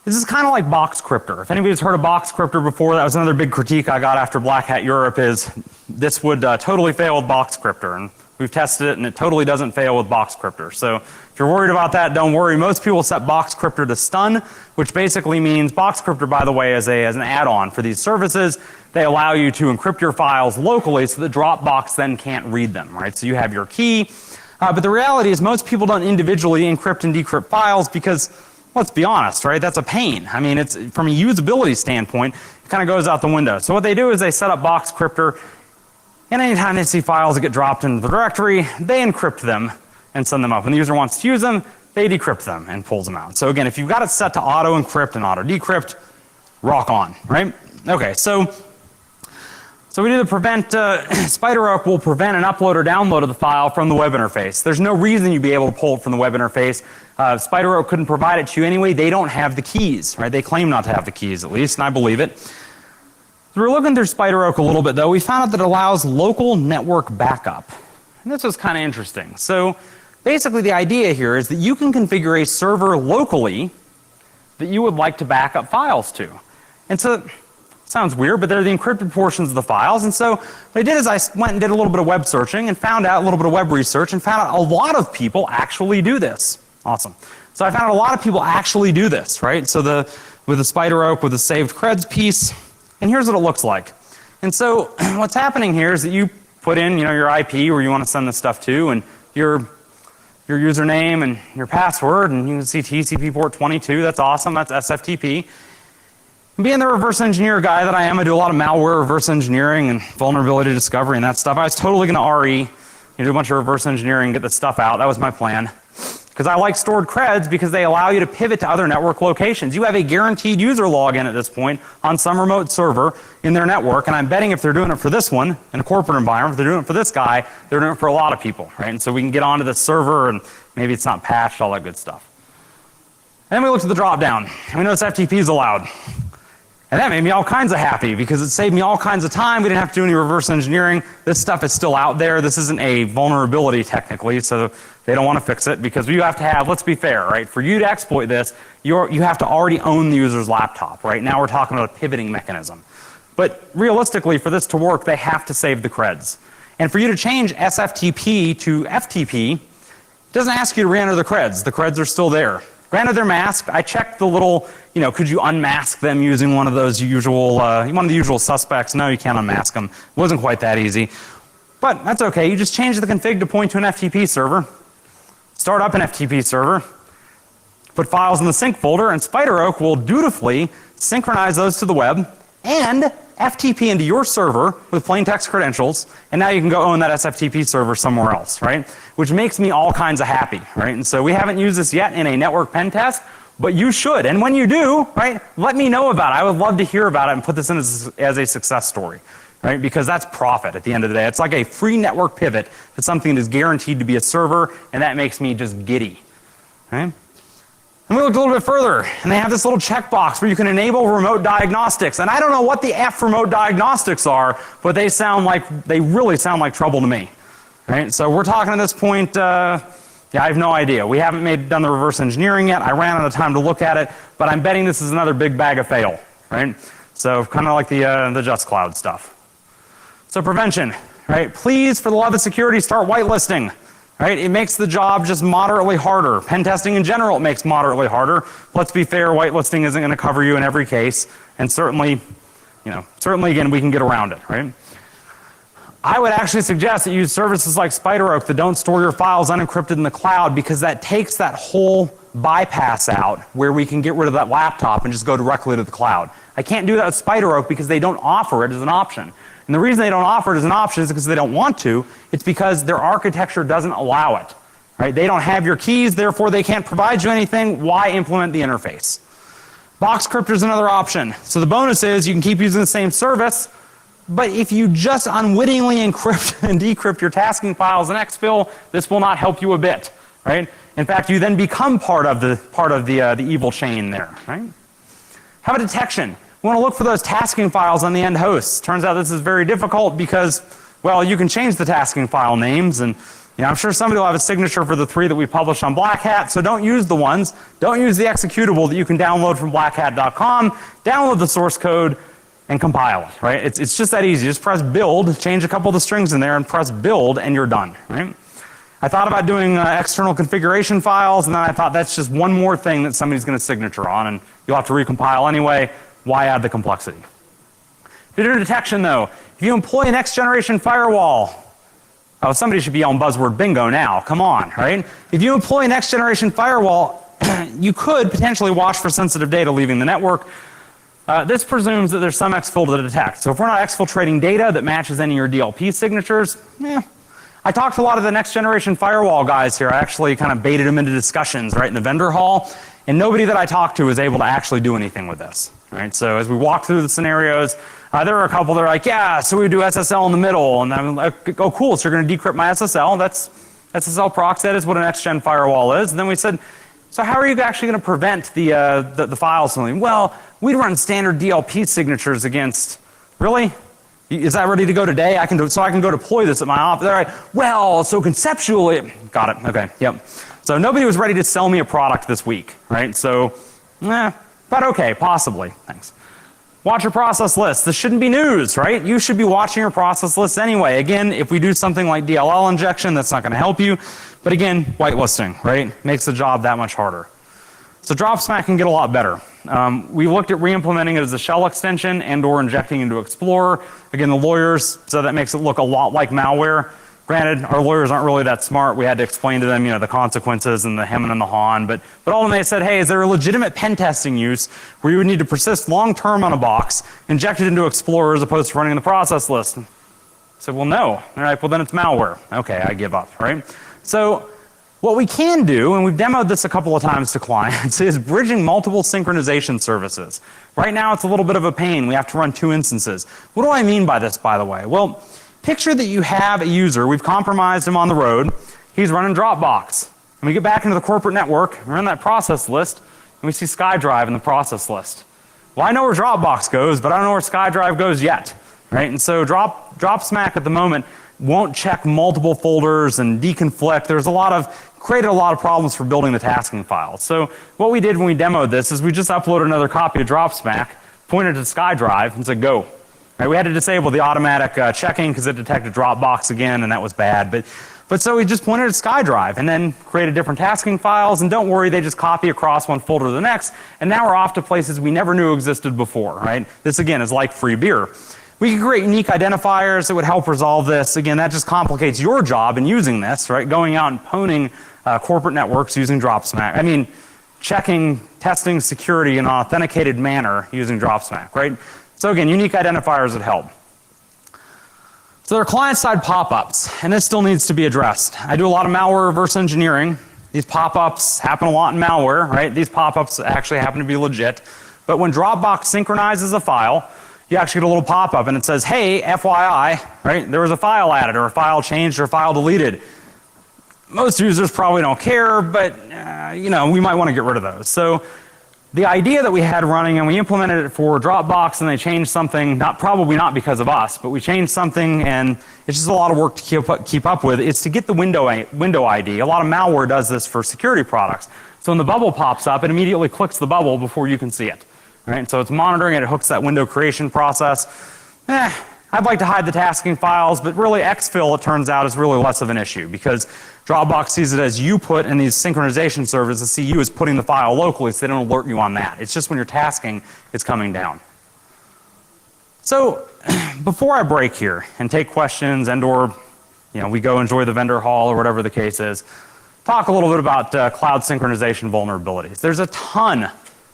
This is kind of like Boxcryptor. If anybody's heard of Boxcryptor before, that was another big critique I got after Black Hat Europe is this would totally fail with Boxcryptor. And we've tested it and it totally doesn't fail with Boxcryptor. So if you're worried about that, don't worry. Most people set Boxcryptor to stun, which basically means Boxcryptor, by the way, as an add-on for these services. They allow you to encrypt your files locally so that Dropbox then can't read them, right? So you have your key. But the reality is most people don't individually encrypt and decrypt files because, let's be honest, right? That's a pain. I mean, it's from a usability standpoint, it kind of goes out the window. So what they do is they set up Boxcryptor, and anytime they see files that get dropped into the directory, they encrypt them and send them up. When the user wants to use them, they decrypt them and pulls them out. So again, if you've got it set to auto encrypt and auto decrypt, rock on, right? Okay, so we do the prevent, Spider Oak will prevent an upload or download of the file from the web interface. There's no reason you'd be able to pull it from the web interface. Spider Oak couldn't provide it to you anyway. They don't have the keys, right? They claim not to have the keys at least, and I believe it. So we're looking through Spider Oak a little bit though. We found out that it allows local network backup. And this was kind of interesting. So basically the idea here is that you can configure a server locally that you would like to back up files to. And so sounds weird, but they're the encrypted portions of the files. And so what I did is I went and did a little bit of web searching and found out a little bit of web research and found out a lot of people actually do this. Awesome. So I found out a lot of people actually do this, right? So with the Spider Oak, with the saved creds piece, and here's what it looks like. And so what's happening here is that you put in, your IP where you want to send this stuff to, and your username and your password, and you can see TCP port 22. that's awesome, that's SFTP. Being the reverse engineer guy that I am, I do a lot of malware reverse engineering and vulnerability discovery and that stuff. I was totally going to RE, do a bunch of reverse engineering and get this stuff out. That was my plan. Because I like stored creds because they allow you to pivot to other network locations. You have a guaranteed user login at this point on some remote server in their network, and I'm betting if they're doing it for this one in a corporate environment, if they're doing it for this guy, they're doing it for a lot of people, right? And so we can get onto the server and maybe it's not patched, all that good stuff. And then we looked at the drop down and we noticed FTP is allowed. And that made me all kinds of happy because it saved me all kinds of time. We didn't have to do any reverse engineering. This stuff is still out there. This isn't a vulnerability technically, so they don't want to fix it because you have to have, let's be fair, right? For you to exploit this, you have to already own the user's laptop, right? Now we're talking about a pivoting mechanism. But realistically, for this to work, they have to save the creds. And for you to change SFTP to FTP, it doesn't ask you to re-enter the creds. The creds are still there. Granted, they're masked. I checked the little, could you unmask them using one of those usual, one of the usual suspects? No, you can't unmask them. It wasn't quite that easy. But that's okay. You just change the config to point to an FTP server, start up an FTP server, put files in the sync folder, and SpiderOak will dutifully synchronize those to the web and FTP into your server with plain text credentials, and now you can go own that SFTP server somewhere else, right? Which makes me all kinds of happy, right? And so we haven't used this yet in a network pen test, but you should. And when you do, right, let me know about it. I would love to hear about it and put this in as a success story, right? Because that's profit at the end of the day. It's like a free network pivot to something that is guaranteed to be a server, and that makes me just giddy, right? And we looked a little bit further, and they have this little checkbox where you can enable remote diagnostics. And I don't know what the F remote diagnostics are, but they really sound like trouble to me. Right? So we're talking at this point, I have no idea. We haven't done the reverse engineering yet. I ran out of time to look at it, but I'm betting this is another big bag of fail. Right? So kind of like the Just Cloud stuff. So prevention, right? Please, for the love of security, start whitelisting. Right? It makes the job just moderately harder. Pen testing in general, it makes moderately harder. Let's be fair, whitelisting isn't going to cover you in every case. And certainly again, we can get around it, right? I would actually suggest that you use services like SpiderOak that don't store your files unencrypted in the cloud because that takes that whole bypass out where we can get rid of that laptop and just go directly to the cloud. I can't do that with SpiderOak because they don't offer it as an option. And the reason they don't offer it as an option is because they don't want to. It's because their architecture doesn't allow it. Right? They don't have your keys, therefore they can't provide you anything. Why implement the interface? Boxcryptor is another option. So the bonus is you can keep using the same service, but if you just unwittingly encrypt and decrypt your tasking files in exfil, this will not help you a bit. Right? In fact, you then become part of the evil chain there. Right? How about detection? We want to look for those tasking files on the end hosts. Turns out this is very difficult because, well, you can change the tasking file names, and I'm sure somebody will have a signature for the 3 that we published on Black Hat, so don't use the ones. Don't use the executable that you can download from blackhat.com. Download the source code and compile it, right? It's just that easy. Just press build, change a couple of the strings in there, and press build, and you're done, right? I thought about doing external configuration files, and then I thought that's just one more thing that somebody's going to signature on, and you'll have to recompile anyway. Why add the complexity? Video detection, though. If you employ a next generation firewall, oh, somebody should be on buzzword bingo now. Come on, right? If you employ a next generation firewall, you could potentially watch for sensitive data leaving the network. This presumes that there's some exfil to detect. So if we're not exfiltrating data that matches any of your DLP signatures, I talked to a lot of the next generation firewall guys here. I actually kind of baited them into discussions right in the vendor hall, and nobody that I talked to was able to actually do anything with this. Right? So as we walk through the scenarios, there are a couple that are like, yeah, so we do SSL in the middle, and I'm like, oh cool, so you're going to decrypt my SSL. That's SSL prox, that is what a next gen firewall is. And then we said, so how are you actually going to prevent the files from? Well, we run standard DLP signatures against, really? Is that ready to go today? I can go deploy this at my office. All right. Well, so conceptually, got it. Okay. Yep. So nobody was ready to sell me a product this week, right? So, but okay, possibly. Thanks. Watch your process list. This shouldn't be news, right? You should be watching your process list anyway. Again, if we do something like DLL injection, that's not going to help you. But again, whitelisting, right? Makes the job that much harder. So Dropsmack can get a lot better. We looked at re-implementing it as a shell extension and or injecting into Explorer. Again, the lawyers, so that makes it look a lot like malware. Granted, our lawyers aren't really that smart. We had to explain to them, the consequences and the hemming and the hawing. But ultimately they said, hey, is there a legitimate pen testing use where you would need to persist long-term on a box, inject it into Explorer as opposed to running the process list? I said, well, no. They're like, well, then it's malware. Okay, I give up, right? So what we can do, and we've demoed this a couple of times to clients, is bridging multiple synchronization services. Right now it's a little bit of a pain. We have to run 2 instances. What do I mean by this, by the way? Well, picture that you have a user, we've compromised him on the road, he's running Dropbox. And we get back into the corporate network, we're in that process list, and we see SkyDrive in the process list. Well, I know where Dropbox goes, but I don't know where SkyDrive goes yet, right? And so Dropsmack at the moment won't check multiple folders and deconflict. Created a lot of problems for building the tasking files. So what we did when we demoed this is we just uploaded another copy of Dropsmack, pointed to SkyDrive, and said go. Right, we had to disable the automatic checking because it detected Dropbox again, and that was bad. But so we just pointed at SkyDrive and then created different tasking files, and don't worry, they just copy across one folder to the next, and now we're off to places we never knew existed before, right? This again is like free beer. We can create unique identifiers that would help resolve this. Again, that just complicates your job in using this, right? Going out and pwning corporate networks using Dropsmack. Checking, testing security in an authenticated manner using Dropsmack, right? So again, unique identifiers would help. So there are client-side pop-ups, and this still needs to be addressed. I do a lot of malware reverse engineering. These pop-ups happen a lot in malware, right? These pop-ups actually happen to be legit. But when Dropbox synchronizes a file, you actually get a little pop-up and it says, hey, FYI, right? There was a file added or a file changed or a file deleted. Most users probably don't care, but we might want to get rid of those. So the idea that we had running, and we implemented it for Dropbox, and they changed something, probably not because of us, but we changed something, and it's just a lot of work to keep up with. It's to get the window ID. A lot of malware does this for security products. So when the bubble pops up, it immediately clicks the bubble before you can see it. Right? So it's monitoring it, it hooks that window creation process. I'd like to hide the tasking files, but really exfil, it turns out, is really less of an issue because Dropbox sees it as you put, and these synchronization services see you as putting the file locally, so they don't alert you on that. It's just when you're tasking, it's coming down. So before I break here and take questions and or we go enjoy the vendor hall or whatever the case is, talk a little bit about cloud synchronization vulnerabilities.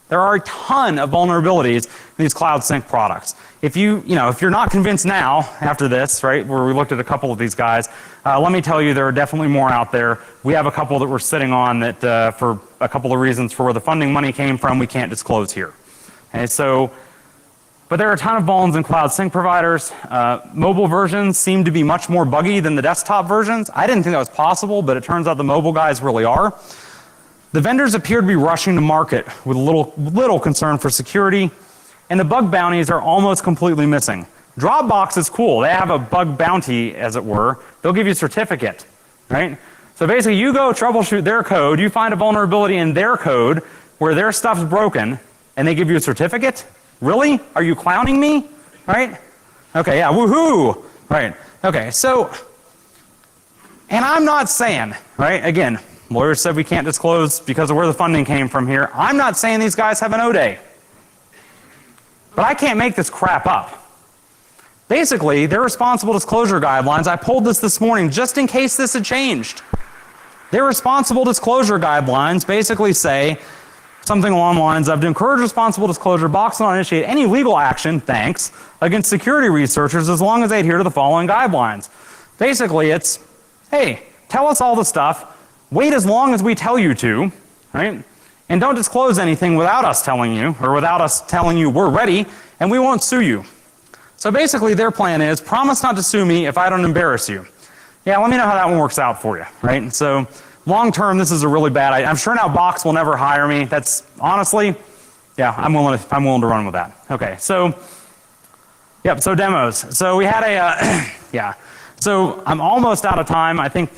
There are a ton of vulnerabilities in these cloud sync products. If you're not convinced now after this, right, where we looked at a couple of these guys, let me tell you there are definitely more out there. We have a couple that we're sitting on that for a couple of reasons for where the funding money came from, we can't disclose here. Okay, but there are a ton of vulns in cloud sync providers. Mobile versions seem to be much more buggy than the desktop versions. I didn't think that was possible, but it turns out the mobile guys really are. The vendors appear to be rushing to market with little concern for security, and the bug bounties are almost completely missing. Dropbox is cool. They have a bug bounty, as it were. They'll give you a certificate, right? So basically, you go troubleshoot their code, you find a vulnerability in their code where their stuff's broken, and they give you a certificate? Really? Are you clowning me? Right? Okay, yeah, woohoo! Right, okay, so, and I'm not saying, right, again, lawyers said we can't disclose because of where the funding came from here. I'm not saying these guys have an O-Day. But I can't make this crap up. Basically, their responsible disclosure guidelines, I pulled this morning just in case this had changed. Their responsible disclosure guidelines basically say something along the lines of to encourage responsible disclosure, Box will not initiate any legal action, thanks, against security researchers as long as they adhere to the following guidelines. Basically, it's, hey, tell us all the stuff, wait as long as we tell you to, right? And don't disclose anything without us telling you, or without us telling you we're ready, and we won't sue you. So basically their plan is, promise not to sue me if I don't embarrass you. Yeah, let me know how that one works out for you, right? And so long term, this is a really bad idea. I'm sure now Box will never hire me. That's honestly, yeah, I'm willing to run with that. Okay, so, yep, so demos. So we had a, yeah. So I'm almost out of time. I think,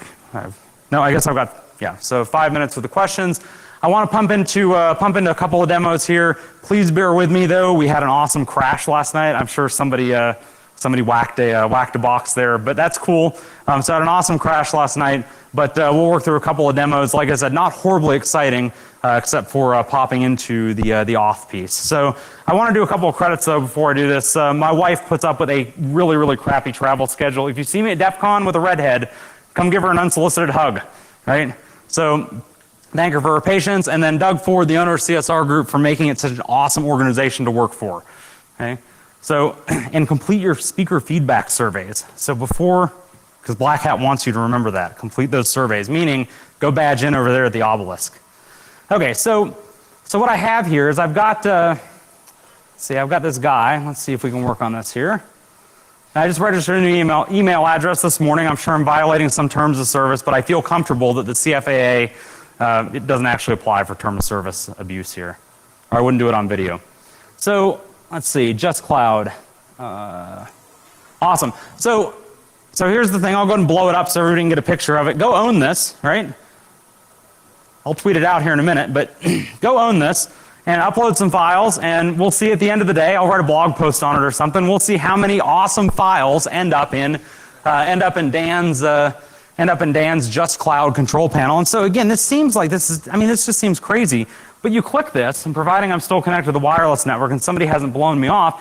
no, I guess I've got, yeah, so 5 minutes for the questions. I want to pump into a couple of demos here. Please bear with me though. We had an awesome crash last night. I'm sure somebody Somebody whacked a box there, but that's cool. So I had an awesome crash last night, but we'll work through a couple of demos. Like I said, not horribly exciting, except for popping into the auth piece. So I want to do a couple of credits though before I do this. My wife puts up with a really, really crappy travel schedule. If you see me at DEF CON with a redhead, come give her an unsolicited hug, right? So thank her for her patience, and then Doug Ford, the owner of CSR Group, for making it such an awesome organization to work for, okay? So, and complete your speaker feedback surveys. So before, because Black Hat wants you to remember that, complete those surveys, meaning go badge in over there at the obelisk. Okay, so what I have here is I've got, I've got this guy. Let's see if we can work on this here. I just registered a new email address this morning. I'm sure I'm violating some terms of service, but I feel comfortable that the CFAA, it doesn't actually apply for term of service abuse here. Or I wouldn't do it on video. So, let's see, Just Cloud. Awesome. So here's the thing. I'll go ahead and blow it up so everybody can get a picture of it. Go own this, right? I'll tweet it out here in a minute, but go own this and upload some files, and we'll see at the end of the day. I'll write a blog post on it or something. We'll see how many awesome files end up in Dan's Just Cloud control panel. And so again, this seems like this just seems crazy. But you click this, and providing I'm still connected to the wireless network and somebody hasn't blown me off,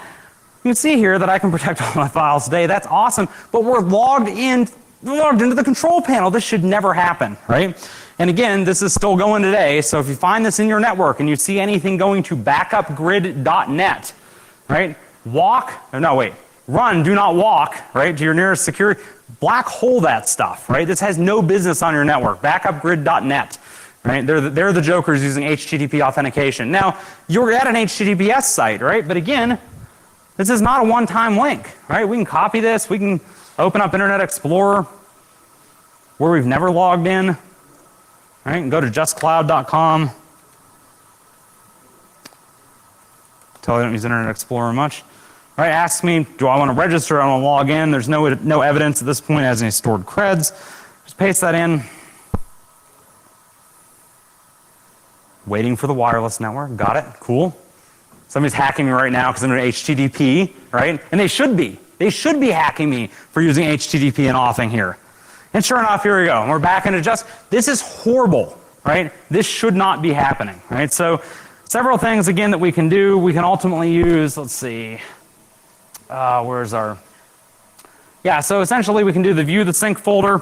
you can see here that I can protect all my files today. That's awesome. But we're logged into the control panel. This should never happen, right? And again, this is still going today. So if you find this in your network and you see anything going to backupgrid.net, right? Run, do not walk, right, to your nearest security. Black hole that stuff, right? This has no business on your network. Backupgrid.net. Right? They're the jokers using HTTP authentication. Now, you're at an HTTPS site, right? But again, this is not a one-time link, right? We can copy this. We can open up Internet Explorer where we've never logged in, right? And go to justcloud.com. Tell you I don't use Internet Explorer much. Right? Ask me, do I want to register? I want to log in. There's no evidence at this point it has any stored creds. Just paste that in. Waiting for the wireless network. Got it. Cool. Somebody's hacking me right now because I'm in HTTP, right? And they should be. They should be hacking me for using HTTP and authing here. And sure enough, here we go. We're back into this is horrible, right? This should not be happening, right? So several things, again, that we can do. We can ultimately use, let's see, where's our, so essentially we can do the view the sync folder.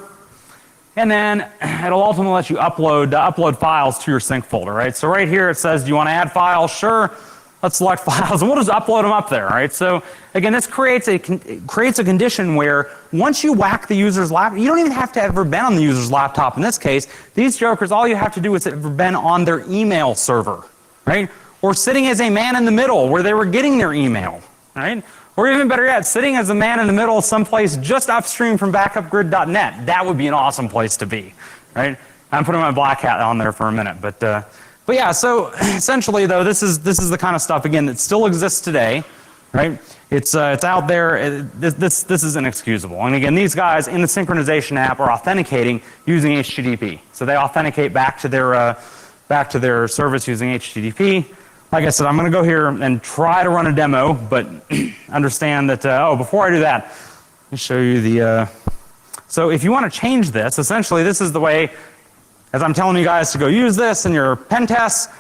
And then it'll ultimately let you upload files to your sync folder, right? So right here it says, do you want to add files? Sure. Let's select files, and we'll just upload them up there, right? So again, this creates a condition where once you whack the user's laptop, you don't even have to have ever been on the user's laptop in this case. These jokers, all you have to do is have been on their email server, right? Or sitting as a man in the middle where they were getting their email, right? Or even better yet, sitting as a man in the middle someplace just upstream from backupgrid.net. That would be an awesome place to be, right? I'm putting my Black Hat on there for a minute, but yeah. So essentially, though, this is the kind of stuff again that still exists today, right? It's out there. This is inexcusable. And again, these guys in the synchronization app are authenticating using HTTP. So they authenticate back to their service using HTTP. Like I said, I'm going to go here and try to run a demo, but understand that, before I do that, let me show you the, so if you want to change this, essentially this is the way, as I'm telling you guys to go use this in your pen tests,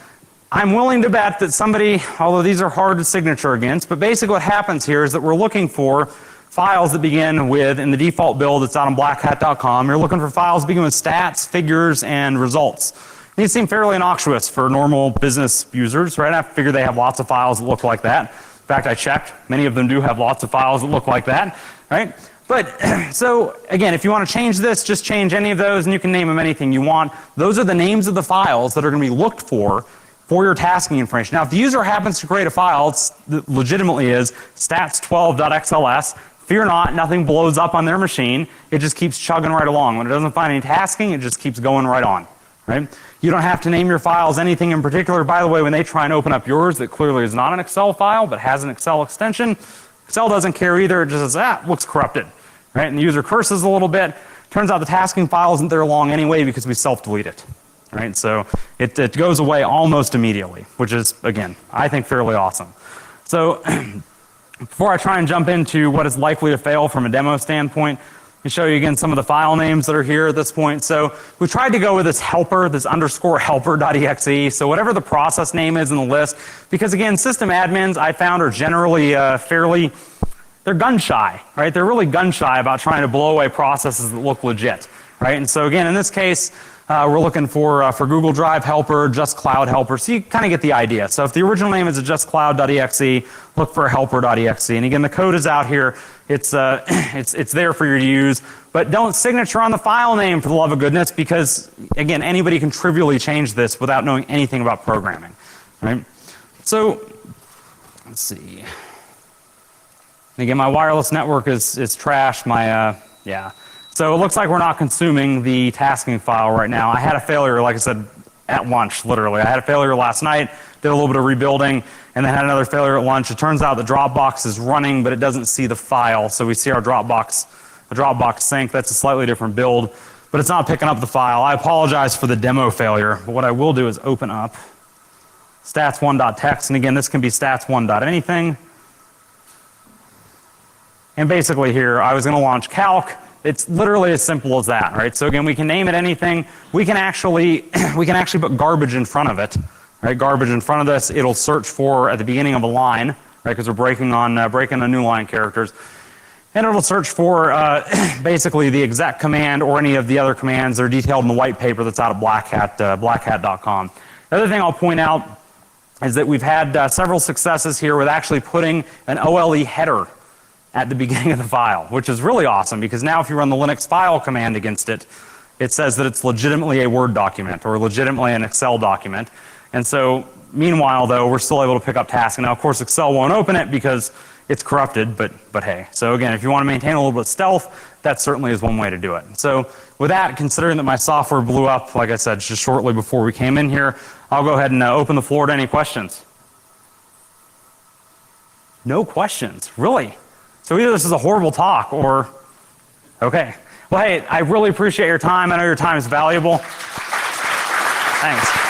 I'm willing to bet that somebody, although these are hard to signature against, but basically what happens here is that we're looking for files that begin with, in the default build that's out on blackhat.com, you're looking for files that begin with stats, figures, and results. These seem fairly innocuous for normal business users, right? I figure they have lots of files that look like that. In fact, I checked. Many of them do have lots of files that look like that, right? But so again, if you want to change this, just change any of those and you can name them anything you want. Those are the names of the files that are going to be looked for your tasking information. Now, if the user happens to create a file that legitimately is stats12.xls, fear not, nothing blows up on their machine. It just keeps chugging right along. When it doesn't find any tasking, it just keeps going right on, right? You don't have to name your files anything in particular. By the way, when they try and open up yours that clearly is not an Excel file but has an Excel extension, Excel doesn't care either. It just says, looks corrupted, right? And the user curses a little bit. Turns out the tasking file isn't there long anyway because we self-delete it, right? So it goes away almost immediately, which is, again, I think fairly awesome. So before I try and jump into what is likely to fail from a demo standpoint, let me show you again some of the file names that are here at this point. So we tried to go with this helper, this underscore helper.exe. So whatever the process name is in the list, because again, system admins I found are generally they're gun shy, right? They're really gun shy about trying to blow away processes that look legit, right? And so again, in this case, we're looking for Google Drive helper, just cloud helper. So you kind of get the idea. So if the original name is a just cloud.exe, look for a helper.exe. And again, the code is out here. It's there for you to use, but don't signature on the file name for the love of goodness, because again, anybody can trivially change this without knowing anything about programming, right? So let's see. And again, my wireless network is trash. Yeah. So it looks like we're not consuming the tasking file right now. I had a failure, like I said, at lunch, literally. I had a failure last night, did a little bit of rebuilding, and then had another failure at lunch. It turns out the Dropbox is running, but it doesn't see the file. So we see our Dropbox sync. That's a slightly different build, but it's not picking up the file. I apologize for the demo failure, but what I will do is open up stats1.txt, and again, this can be stats1.anything. And basically here, I was going to launch calc. It's literally as simple as that, right? So again, we can name it anything. We can actually put garbage in front of it, right? Garbage in front of this. It'll search for at the beginning of a line, right? Because we're breaking a new line characters, and it'll search for basically the exec command or any of the other commands that are detailed in the white paper that's out of blackhat.com. The other thing I'll point out is that we've had several successes here with actually putting an OLE header at the beginning of the file, which is really awesome, because now if you run the Linux file command against it, it says that it's legitimately a Word document or legitimately an Excel document. And so meanwhile, though, we're still able to pick up tasks. Now, of course, Excel won't open it because it's corrupted, but hey. So again, if you want to maintain a little bit of stealth, that certainly is one way to do it. So with that, considering that my software blew up, like I said, just shortly before we came in here, I'll go ahead and open the floor to any questions. No questions, really? So either this is a horrible talk or, okay. Well, hey, I really appreciate your time. I know your time is valuable. Thanks.